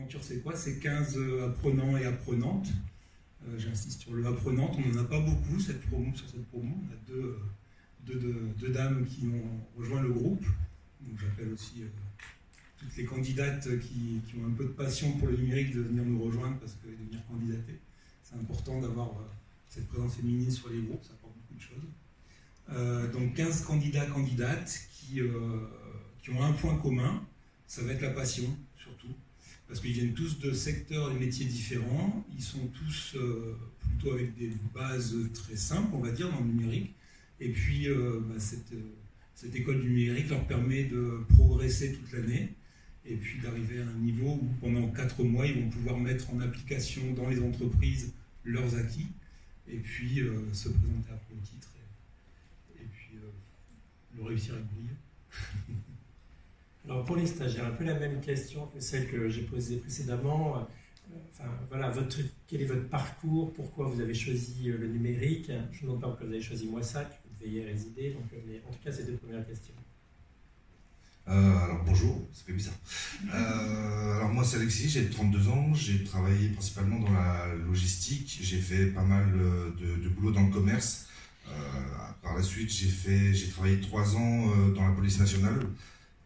l'aventure, c'est quoi? C'est 15 apprenants et apprenantes. J'insiste sur le apprenante. On n'en a pas beaucoup sur cette promo. On a deux dames qui ont rejoint le groupe. Donc j'appelle aussi toutes les candidates qui ont un peu de passion pour le numérique de venir nous rejoindre parce que de venir candidater. C'est important d'avoir cette présence féminine sur les groupes, ça apporte beaucoup de choses. Donc 15 candidats, candidates qui ont un point commun, ça va être la passion surtout. Parce qu'ils viennent tous de secteurs et métiers différents, ils sont tous plutôt avec des bases très simples, on va dire, dans le numérique. Et puis cette école du numérique leur permet de progresser toute l'année et puis d'arriver à un niveau où pendant 4 mois, ils vont pouvoir mettre en application dans les entreprises leurs acquis et puis se présenter après au titre et puis le réussir avec brio. Alors pour les stagiaires, un peu la même question que celle que j'ai posée précédemment. Voilà, quel est votre parcours? Pourquoi vous avez choisi le numérique? Je ne demande pas pourquoi vous avez choisi Moissac, vous devez y résider, donc, mais en tout cas, ces 2 premières questions. Alors bonjour, ça fait bizarre. Alors moi c'est Alexis, j'ai 32 ans, j'ai travaillé principalement dans la logistique, j'ai fait pas mal de boulot dans le commerce. Par la suite j'ai travaillé 3 ans dans la police nationale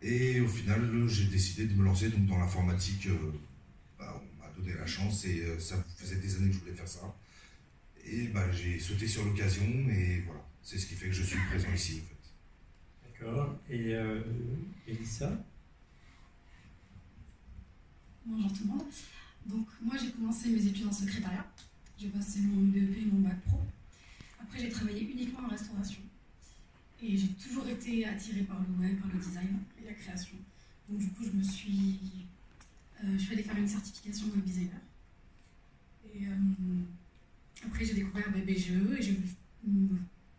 et au final j'ai décidé de me lancer donc, dans l'informatique. On m'a donné la chance et ça faisait des années que je voulais faire ça. Et j'ai sauté sur l'occasion et voilà, c'est ce qui fait que je suis présent ici en fait. D'accord. Et Elissa? Bonjour tout le monde. Donc moi j'ai commencé mes études en secrétariat. J'ai passé mon BEP et mon bac pro. Après j'ai travaillé uniquement en restauration. Et j'ai toujours été attirée par le web, par le design et la création. Donc du coup je suis allée faire une certification web designer. Et après j'ai découvert BGE et j'ai voulu me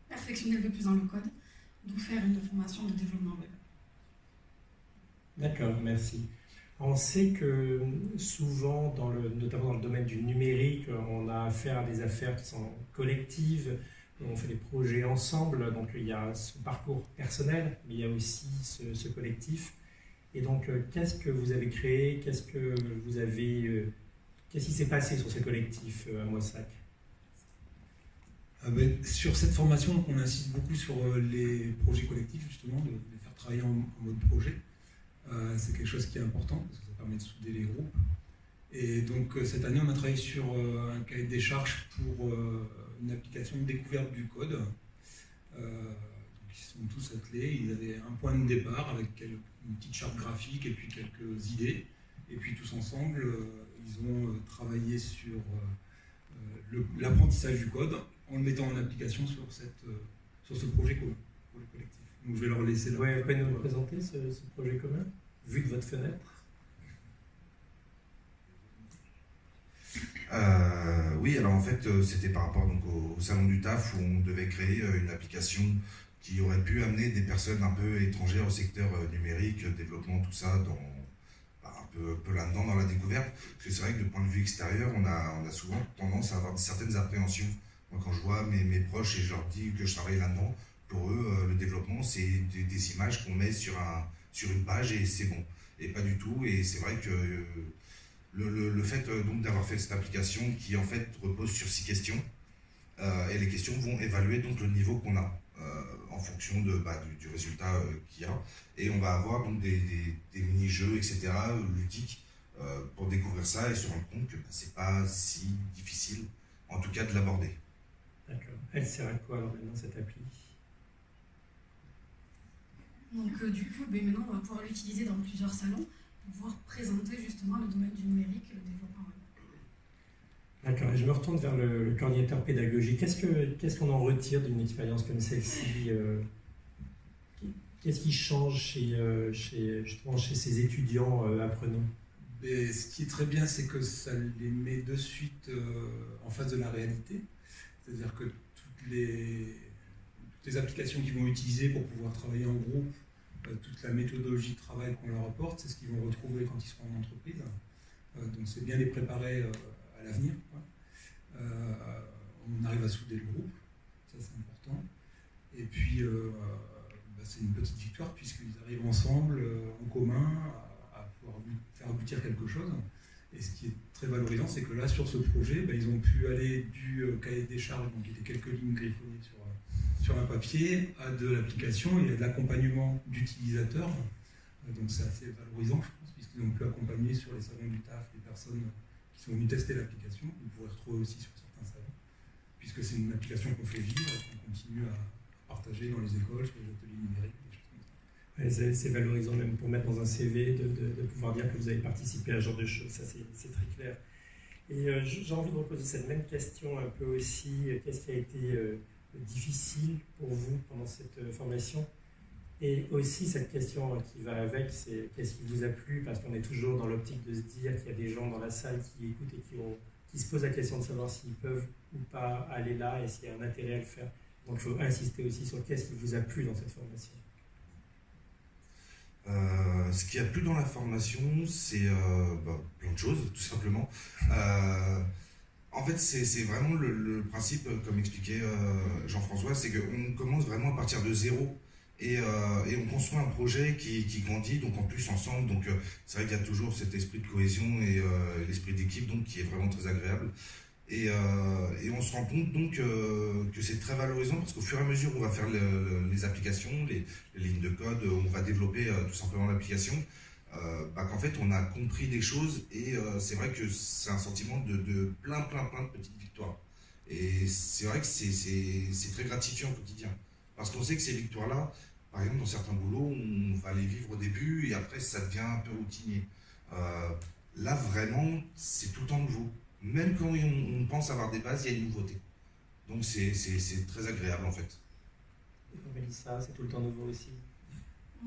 perfectionner un peu plus dans le code. Donc faire une formation de développement web. D'accord, merci. On sait que souvent, notamment dans le domaine du numérique, on a affaire à des affaires qui sont collectives, on fait des projets ensemble, donc il y a ce parcours personnel, mais il y a aussi ce collectif. Et donc, qu'est-ce que vous avez créé? Qu'est-ce qui s'est passé sur ce collectif à Moissac? Sur cette formation, on insiste beaucoup sur les projets collectifs, justement, de les faire travailler en mode projet. C'est quelque chose qui est important, parce que ça permet de souder les groupes. Et donc, cette année, on a travaillé sur un cahier des charges pour une application de découverte du code. Donc, ils sont tous attelés, ils avaient un point de départ avec une petite charte graphique et puis quelques idées. Et puis, tous ensemble, ils ont travaillé sur l'apprentissage du code, en le mettant en application sur ce projet commun pour le collectif. Donc je vais leur laisser... Vous pouvez nous présenter ce projet commun, vu de votre fenêtre? Oui, alors en fait, c'était par rapport donc, au salon du taf où on devait créer une application qui aurait pu amener des personnes un peu étrangères au secteur numérique, développement, tout ça, un peu là-dedans dans la découverte. Parce que c'est vrai que de point de vue extérieur, on a souvent tendance à avoir certaines appréhensions. Moi, quand je vois mes proches et je leur dis que je travaille là-dedans, pour eux, le développement, c'est des images qu'on met sur une page et c'est bon. Et pas du tout. Et c'est vrai que le fait donc d'avoir fait cette application qui en fait repose sur 6 questions, et les questions vont évaluer donc le niveau qu'on a en fonction du résultat qu'il y a. Et on va avoir donc des mini-jeux, etc., ludiques, pour découvrir ça et se rendre compte que c'est pas si difficile, en tout cas, de l'aborder. D'accord. Elle sert à quoi alors maintenant cette appli? Donc du coup, maintenant on va pouvoir l'utiliser dans plusieurs salons pour pouvoir présenter justement le domaine du numérique et le développement web. D'accord, et je me retourne vers le coordinateur pédagogique. Qu'est-ce qu'on en retire d'une expérience comme celle-ci? Qu'est-ce qui change chez ces étudiants apprenants? Ce qui est très bien, c'est que ça les met de suite en face de la réalité. C'est-à-dire que toutes les applications qu'ils vont utiliser pour pouvoir travailler en groupe, toute la méthodologie de travail qu'on leur apporte, c'est ce qu'ils vont retrouver quand ils seront en entreprise. Donc c'est bien les préparer à l'avenir. On arrive à souder le groupe, ça c'est important. Et puis c'est une petite victoire puisqu'ils arrivent ensemble, en commun, à pouvoir faire aboutir quelque chose. Et ce qui est très valorisant, c'est que là, sur ce projet, ils ont pu aller du cahier des charges, donc qui était quelques lignes griffonnées sur un papier, à de l'application et à de l'accompagnement d'utilisateurs. Donc c'est assez valorisant, je pense, puisqu'ils ont pu accompagner sur les salons du taf les personnes qui sont venues tester l'application. Vous pourrez retrouver aussi sur certains salons, puisque c'est une application qu'on fait vivre et qu'on continue à partager dans les écoles, sur les ateliers numériques, des choses comme ça. C'est valorisant même pour mettre dans un CV de pouvoir dire que vous avez participé à ce genre de choses, ça c'est très clair. Et j'ai envie de reposer cette même question un peu aussi, qu'est-ce qui a été difficile pour vous pendant cette formation? Et aussi cette question qui va avec, c'est qu'est-ce qui vous a plu? Parce qu'on est toujours dans l'optique de se dire qu'il y a des gens dans la salle qui écoutent et qui se posent la question de savoir s'ils peuvent ou pas aller là et s'il y a un intérêt à le faire. Donc il faut insister aussi sur qu'est-ce qui vous a plu dans cette formation. Ce qui a plu dans la formation, c'est plein de choses, tout simplement. En fait, c'est vraiment le principe, comme expliquait Jean-François, c'est qu'on commence vraiment à partir de zéro et on construit un projet qui grandit, donc en plus ensemble. Donc c'est vrai qu'il y a toujours cet esprit de cohésion et l'esprit d'équipe donc qui est vraiment très agréable. Et on se rend compte donc que c'est très valorisant parce qu'au fur et à mesure où on va faire les applications, les lignes de code, on va développer tout simplement l'application, qu'en fait on a compris des choses et c'est vrai que c'est un sentiment de plein de petites victoires. Et c'est vrai que c'est très gratifiant au quotidien parce qu'on sait que ces victoires-là, par exemple dans certains boulots, on va les vivre au début et après ça devient un peu routinier. Là vraiment, c'est tout le temps nouveau. Même quand on pense avoir des bases, il y a une nouveauté. Donc c'est très agréable en fait. Et comme Mélissa, c'est tout le temps nouveau aussi.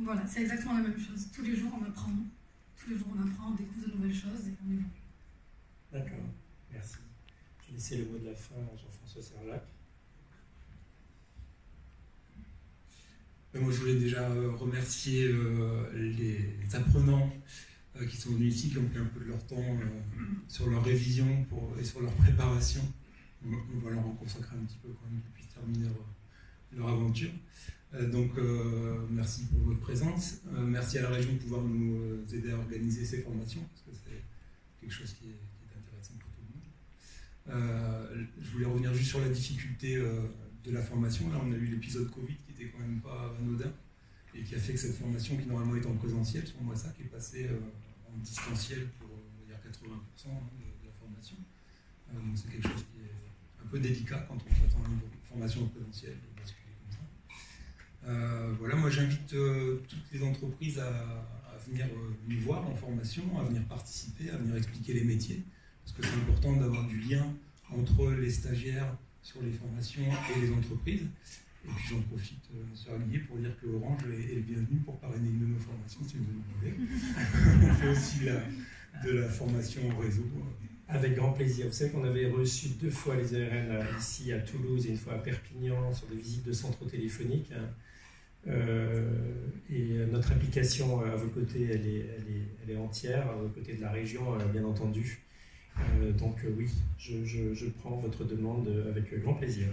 Voilà, c'est exactement la même chose. Tous les jours on apprend. Tous les jours on apprend, on découvre de nouvelles choses et on évolue. D'accord, merci. Je vais laisser le mot de la fin à Jean-François Serlac. Moi je voulais déjà remercier les apprenants qui sont venus ici, qui ont pris un peu de leur temps sur leur révision et sur leur préparation. On va leur en consacrer un petit peu quand même qu'ils puissent terminer leur aventure. Donc merci pour votre présence. Merci à la région de pouvoir nous aider à organiser ces formations, parce que c'est quelque chose qui est intéressant pour tout le monde. Je voulais revenir juste sur la difficulté de la formation. Là, on a eu l'épisode Covid qui était quand même pas anodin et qui a fait que cette formation qui normalement est en présentiel, sur moi ça, qui est passée en distanciel pour on va dire 80% de la formation. Donc c'est quelque chose qui est un peu délicat quand on s'attend à une formation en présentiel de basculer comme ça. Voilà, moi j'invite toutes les entreprises à venir nous voir en formation, à venir participer, à venir expliquer les métiers, parce que c'est important d'avoir du lien entre les stagiaires sur les formations et les entreprises. Et puis j'en profite, M. Aguillet, pour dire que Orange est le bienvenu pour parrainer une de nos formations, si vous nous demandez. On fait aussi de la formation en réseau. Avec grand plaisir. Vous savez qu'on avait reçu 2 fois les ARN ici à Toulouse et une fois à Perpignan sur des visites de centres téléphoniques. Et notre application à vos côtés, elle est entière, à vos côtés de la région, bien entendu. Donc oui, je prends votre demande avec grand plaisir.